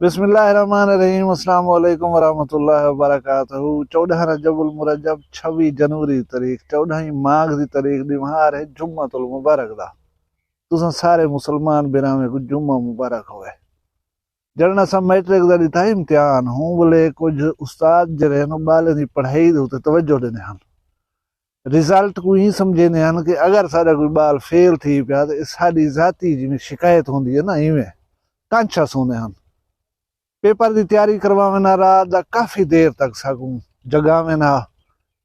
बिस्मिल्लाहिर्रहमानिर्रहीम। अस्सलाम वालेकुम वरहमतुल्लाहि वबरकातुहू। 14 रजबुल मुरज्जब 26 जनवरी तारीख 14 माघ दी तारीख दी महार है जुम्मतुल मुबारक दा। तुसां सारे मुसलमान बिरामे को जुम्मा मुबारक होवे। जड़ना सा मैट्रिक दा दिता इम्तिहान हूं बोले कुछ उस्ताद जरे न बाले दी पढ़ाई दे उते तवज्जो देने हन। रिजल्ट को ही समझेने हन कि अगर साडा कोई बाल फेल थी पिया ते साडी जाती जिवें शिकायत होंदी है ना इवें कांछा सोने हन। पेपर की तैयारी करवावे ना रात दा काफ़ी देर तक सकूं जगावे ना।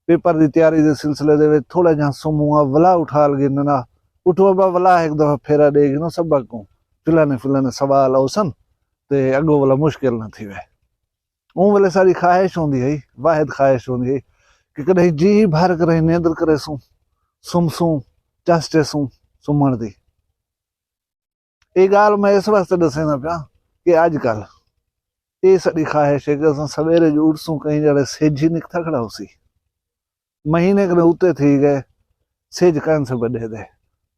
पेपर की तैयारी के सिलसिले दे विच थोड़ा जहा सुमूआ वला उठा गिनना उठो बा वला एक दफा फेरा दे गिनो सबक को फिलाने सवाल औसन ते अगो वाला मुश्किल न थी वे। ऊँ वेले सारी ख्वाहिश होंदी है वाहिद ख्वाहिश होंदी है कि कदे जी भर करे नींद करे सूं सुमसूं चस्टे सूं सुमण दी। ये गाल मैं इस वास्ते दसेना पिया कि अजकल ये साड़ी ख्वाहिश है कि असां सवेरे जो उठसूं कहीं जड़े सिज ही निकता खड़ा होसी महीने के उते थी गए सिज कान से बढ़े दे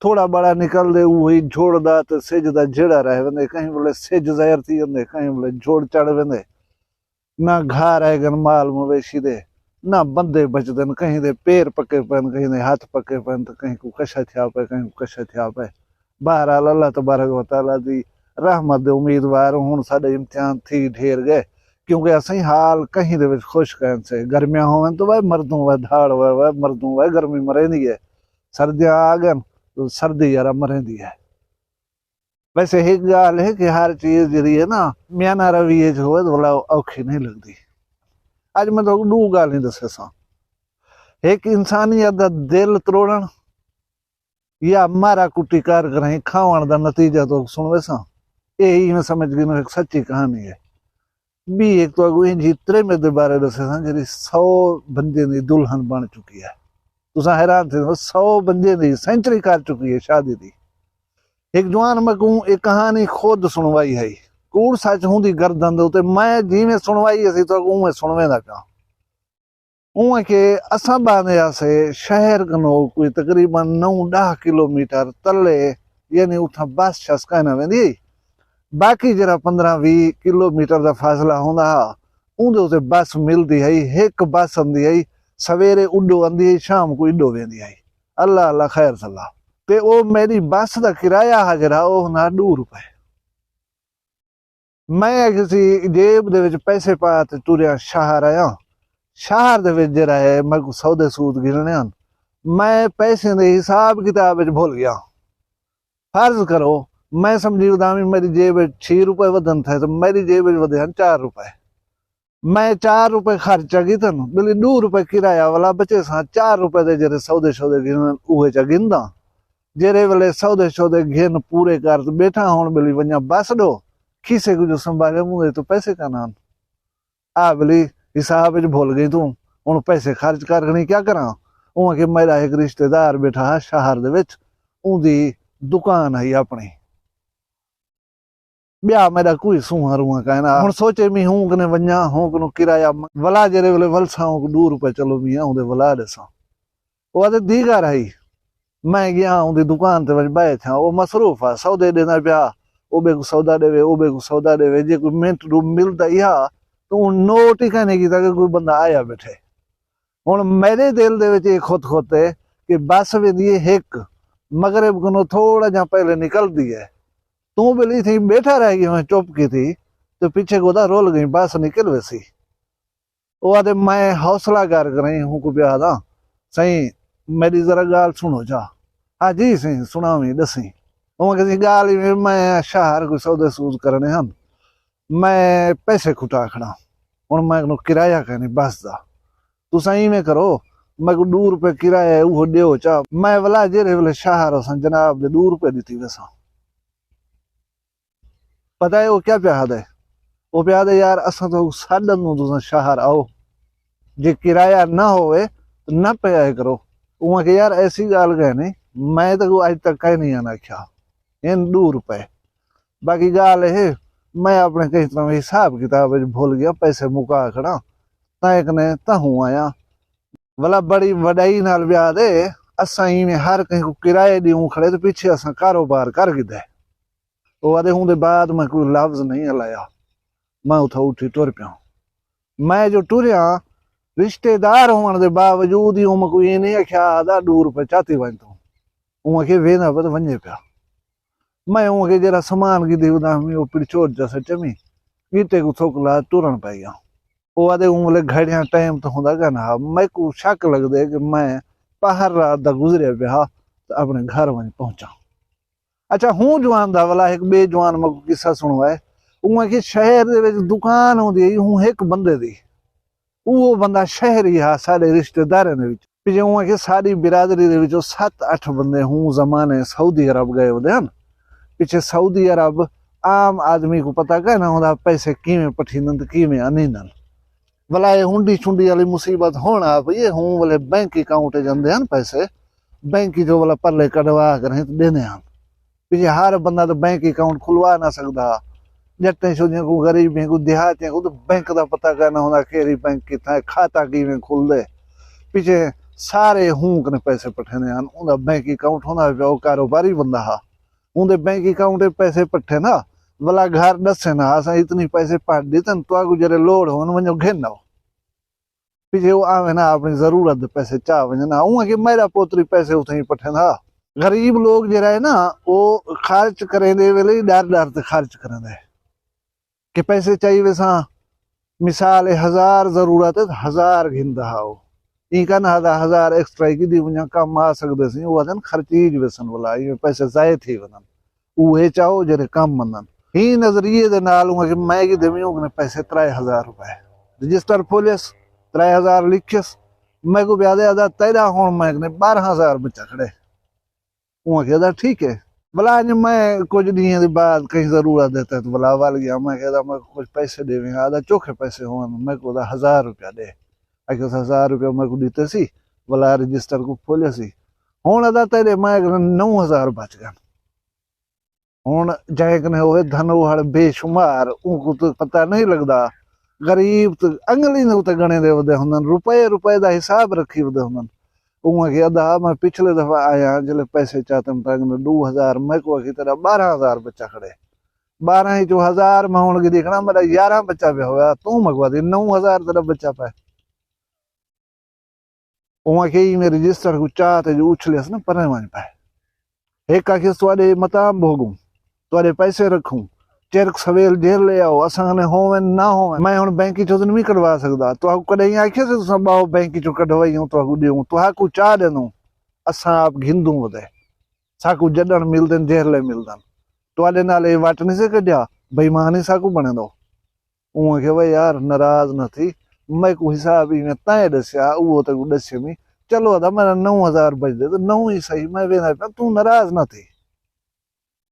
थोड़ा बड़ा निकल दे वही जोड़दा ते सिज दा जेड़ा रह वेंदे कहीं बोले सिज ज़ाहिर थी वेंदे कहीं बोले जोड़ चढ़ वेंदे। ना घा रह गन माल मवेशी दे ना बंदे बचदन कहीं दे पैर पके पैन कहीं दे हाथ पके पैन तो कहीं को कशा थिया पे कहीं को कशा थिया पे। बहरहाल अल्लाह तबारक व तआला दी रहमत दे उम्मीदवार हुण साडे इम्तिहान थी ढेर गए क्योंकि असीं हाल कहीं दे विच खुश कहन से गर्मियां होवन तो वह मर्दों वह धाड़ वह मर्दों वह गर्मी मरेंदी है सर्दियां आ गन तो सर्दी यारा मरेंदी है। वैसे एक गाल है कि हर चीज जी है ना म्याना रवैये च होवे तो भला औखी नहीं लगती। अज मैं तो दू गाल नहीं दसे सा एक इंसानियत दा दिल त्रोड़न या मारा कुटी कर करें खावन दा नतीजा तो सुनवे सा यही मैं समझ गई एक सच्ची कहानी है भी एक तो अगू जितरे मेरे बारे दसे सा जी 100 बंदे दी दुल्हन बन चुकी है। तुसा हैरान थे 100 बंदे दी सेंचुरी कर चुकी है शादी दी। एक जवान मैं कहूँ एक कहानी खुद सुनवाई है कूड़ सच होंदी गर्दन दे उते मैं जिवें सुनवाई असी तो उवें सुनवेंदा पिया। उवें के असां बांधे से शहर कनो कोई तकरीबन 9-10 किलोमीटर तले यानी उठा बस शस कहना वेंदी बाकी जरा 15-20 किलोमीटर का फासला होंदा उंदे उते बस मिलती है एक बस आंदी है सवेरे उडो आंदी है शाम को इडो वेंदी है। अल्लाह अल्लाह खैर सलाह ते ओ मेरी बस का किराया हाजरा ओ ना 2 रुपए। मैं किसी जेब दे विच पैसे पा ते तुरिया शहर आया शहर दे विच जरा है मैं को सौदे सूद गिनने हन मैं पैसे दे हिसाब किताब विच भूल गया। फर्ज करो मैं समझी उदामी मेरी जेब 6 रुपए वधन थे तो मेरी जेब वधे 4 रुपए मैं 4 रुपए खर्चा गितन बिली 2 रुपए किराया वाला बचे सा 4 रुपए दे जरे सौदे शौदे गिन उहे चा गिनदा जेरे वेले सौदे शौदे गिन पूरे कर तो बैठा होन बिली वन्या बस दो खीसे को जो संभाले मुझे तो पैसे का नाम आ बिली हिसाब विच भूल गई तू हुण पैसे खर्च करनी क्या करा। उवें कि मेरा एक रिश्तेदार बैठा है शहर दे विच उंदी दुकान है अपनी ब्याह मेरा कोई सूहा रूहा कहना हुण सोचे मी हूं कने वन्या हूं कनो किराया वला जेरे वेले वलसा हूं 2 रुपए चलो मियां उदे वला दसा ओ आदे दीगा रही मैं गया उंदी दुकान ते वच बैठ था ओ मसरूफ आ सौदे देना पिया ओ बे को सौदा देवे ओ बे को सौदा देवे जे कोई मिनट रू मिलदा या तो नोट ही कहने की ताकि कोई बंदा आया बैठे। हुण मेरे दिल दे विच खुद खोते कि बस वेंदी है एक मगरिब कनो थोड़ा जा पहले निकलदी है तू बिली थी बैठा रह गई मैं चुप की थी तो पीछे गोदा रोल गई बस निकल वैसी। वो आदे मैं हौसला कर रही हूँ को प्या दा सही मेरी जरा गाल सुनो जा। हाँ जी सही सुनावी दसी वो किसी गाल मैं शहर को सौदे सूद करने हन मैं पैसे खुटा खड़ा हूँ मैं किराया कहनी बस दा तू सही में करो मैं को 2 रुपए किराया वो दो चा मैं वाला जेरे वेले शहर जनाब दे 2 रुपए दी वैसा। पता है वो क्या प्याद है वो प्याद है यार असा तो साडन तुम शहर आओ जे किराया ना होवे तो ना पे करो। उमा के यार ऐसी गाल कहनी मैं तो आज तक कहीं नहीं आना क्या इन 2 रुपए बाकी गाल है मैं अपने कहीं तरह हिसाब किताब भूल गया पैसे मुका खड़ा तैक ने तहू आया वाला बड़ी वडाई नाल ब्याह दे असा में हर कहीं को किराए दी खड़े तो पीछे असा कारोबार कर गिदे वो आदे हूं दे बाद मैं कोई लफ्ज नहीं हलाया मैं उथा उठी टुर पिया। मैं जो टुरिया रिश्तेदार होने के बावजूद ही उन को ये नहीं आख्या आधा दूर पे चाती वन तू उनके वेंदा पे तो वने पिया। मैं उनके जरा सामान की देवदा में वो पिरचोट जैसे चमी गीते को थोकला तुरन पै गया। वो आदे उंगले घड़िया टाइम तो होंदा का ना मैं को शक लग दे कि मैं पहर रात दा गुजरे पिया तो अपने घर वन पहुंचा। अच्छा हूँ जवान दा वाला एक बे जवान मैं किस्सा सुनवाए उनके शहर दे विच दुकान होंदी हूँ एक बंदे दी वो बंदा शहरी हा सारे रिश्तेदारों दे विच पिछे उनके सारी बिरादरी दे विच 7-8 बंदे हूँ जमाने सऊदी अरब गए होंदे हन। पिछे सऊदी अरब आम आदमी को पता क्या ना होंदा पैसे किवें पठींदन ते किवें आनींदन। भला ये हुंडी छुंडी वाली मुसीबत होना भई हूँ वाले बैंक अकाउंट जांदे हन पैसे बैंक जो वाला परले कढवा कर देने हन। पिछे हर बंदा तो बैंक अकाउंट खुलवा ना सकदा। जट्टे छोजियां को गरीब को देहातियां को तो बैंक का पता करना होंदा केरी बैंक कितना खाता किवें खुलदे। पिछे सारे हूँ ने पैसे पठेने हन उनका बैंक अकाउंट होना पिया कारोबारी बंदा हा उनके बैंक अकाउंट पैसे पठे ना भला घर दसे ना असा इतनी पैसे पट दीतन तो आगू जरे लोड हो वनो घेन ना पीछे वो आवे ना अपनी जरूरत पैसे चाह वने ना उहा के मेरा पोतरी पैसे उथे पठे ना। गरीब लोग जरा है ना वो खर्च करें दे वेले डर डर ते खर्च करें दे कि पैसे चाहिए वैसा मिसाल 1000 जरूरत है 1000 घिंदा हो इनका ना 1000 एक्स्ट्रा की दी वना कम आ सकदे सी वो आदन खर्चीज वेसन वाला ये पैसे जाए थी वनन उहे चाहो जरे कम मनन ही नजरिए दे नाल उहा के मैं की देवी ने पैसे 3000 रुपए रजिस्टर पुलिस 3000 लिखिस मैं को ब्यादे आदा तेरा होन मैं ने 12000 बच्चा खड़े उहा के ठीक है भला मैं कुछ दिन के बाद कहीं जरूरत देता तो भला वाल गया मैं कहता मैं कुछ पैसे देवे आधा चोखे पैसे हो मैं को 1000 रुपया दे आके 1000 रुपया मैं को दीते सी भला रजिस्टर को खोले सी हूँ आदा तेरे मैं 9000 बच गए। हूँ जाए कने होवे धन वो बेशुमार उनको तो पता नहीं लगता गरीब तो अंगली ने उते गणे दे वदे हुंदन रुपए रुपए दा हिसाब रखी वदे हुंदन उहा के अदा मैं पिछले दफा आया जले पैसे चाहतम तक 2000 मैं को की तरह 12000 बच्चा खड़े 12 ही जो 1000 में होने की देखना मेरा 11 बच्चा भी होया तू मगवा दे 9000 तेरा बच्चा पाए उहा के में रजिस्टर को चाहते जो उछलेस ना पर वन पाए एक आके स्वादे मता भोगू तोरे पैसे रखूं चेरक सवेल जेल ले आओ असा ने होवे ना होवे मैं हुन बैंक चो नहीं कढवा सकदा तो आको कदे आखे से तुसा बाओ बैंक चो कढवाई तो आको देऊ तो आको चा देनो असा आप घिंदू वदे साकू जडन मिलदन जेल ले मिलदन तो आदे नाले वाट नहीं से कढया बेईमानी साकू बने दो उहा के भाई यार नाराज न थी मैं को हिसाब ही में ताए दस्या वो तो दस्या मी चलो अदा मेरा 9000 बच दे तो 9 ही सही मैं वेना तू नाराज न थी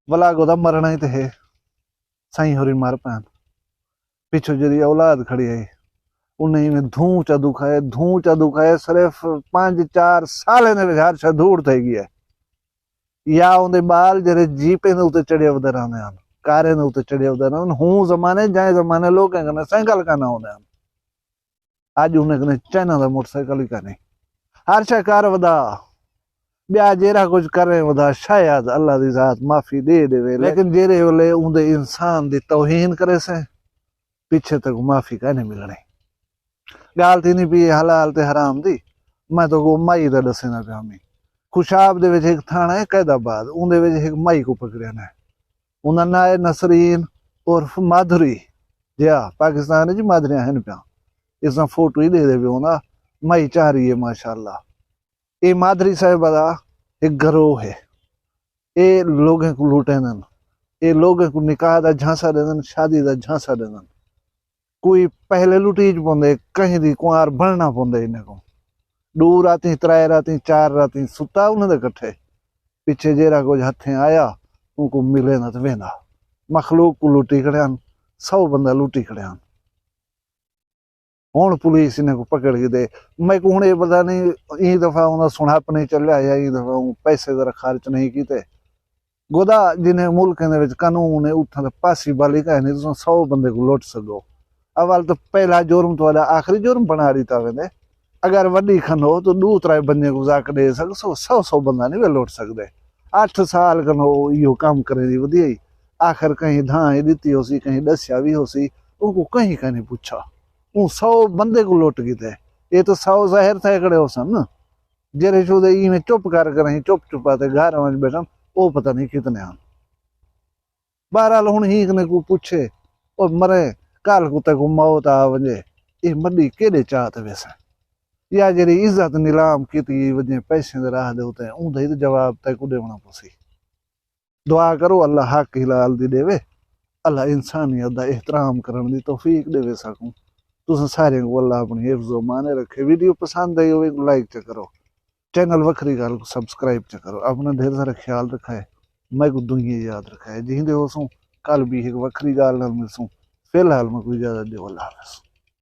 भला गोदा मरना ही तो है साईं होरी मार पान पिछो जरी औलाद खड़ी है उन्हें में धूं चा दुखाए सिर्फ 5-4 साल ने विचार छा दूर थे गया या उनके बाल जरे जीपे ने उते चढ़े वदे रहने हैं कारे ने उते चढ़े वदे रहने हूँ जमाने जाए जमाने लोग कहेंगे साइकिल का ना होने आज उन्हें कने चाइना दा मोटरसाइकिल ही का नहीं हर शे कार वदा ब्या जेरा कुछ करे वदा शायद अल्लाह दी जात माफी दे देवे लेकिन जेरे वाले उन्दे इंसान दी तौहीन करे से पीछे तक माफी का नहीं मिलनी गाल थी नहीं पी हलाल ते हराम दी मैं तो को माई दा दसना पिया मैं खुशाब दे विच एक थाना है कैदाबाद उन्दे विच एक माई को पकड़या ने उन्दा ना है नसरीन उर्फ माधुरी जिया पाकिस्तान जी माधुरियां हैं पिया इसना फोटो ही दे देवे ना माई चाह रही है माशाल्लाह ये माधुरी साहिबा दा एक गरोह है ये लोगों को लूटेंदन ये लोगों को निकाह दा झांसा देंदन शादी दा झांसा देंदन कोई पहले लुटीज पोंदे कहीं दी कुआर बनना पोंदे इन्हें को 2 राती 3 राती 4 राती सुता उन्हें कट्ठे पीछे जेरा कुछ हथे आया उनको मिले ना तो वेंदा मखलूक को लूटी खड़ियान 100 बंदा लूटी खड़ियान हूँ पुलिस इन्हें को पकड़ के दे मैं को हूँ ये पता नहीं ई दफा उन्हें सुनाप नहीं चलिया या ई दफा पैसे जरा खर्च नहीं किते गोदा जिन्हें मुल्क कानून है उठा पासी बाली का नहीं तो 100 बंदे को लौट सको अवल तो पहला जुर्म तो आखिरी जुर्म बना दी था वेंदे अगर वड्डी खन हो तो 2-3 बंदे को जाके दे सको 100 बंदा नहीं वे लौट सकते 8 साल कन हो यो काम करे दी वधिया आखिर कहीं धां दी हो सी कहीं दस्या भी हो सी उनको कहीं का नहीं पूछा। वो 100 बंदे को लौट गए थे, ये तो 100 जाहिर थे खड़े हो सन जेरे चौदह ई में चुप कर कर चुप चुपाते घर में बैठन, वो पता नहीं कितने आन। बहरहाल हूं ही को पूछे और मरे काल को तक मौत आ वजे, ये मडी केड़े चाहते वैसे या जेरी इज्जत नीलाम की वजे पैसे दे राह दे होते उन दे जवाब तक को देवना पसी। दुआ करो अल्लाह हक हिलाल दी देवे, अल्लाह इंसानियत दा एहतराम करन दी तौफीक देवे सकूं। तुस सारे को अल्लाह अपनी हिफ्ज़ माने रखे। वीडियो पसंद आई हो लाइक च करो, चैनल वखरी गाल को सब्सक्राइब च करो। अपना ढेर सारा ख्याल रखा है, मैं को दुनिया याद रखा है। जिंदे हो सू कल भी एक वखरी गाल नाल मिलसूं। फिलहाल मैं कोई इजाजत दो, अल्लाह हाफ़िज़।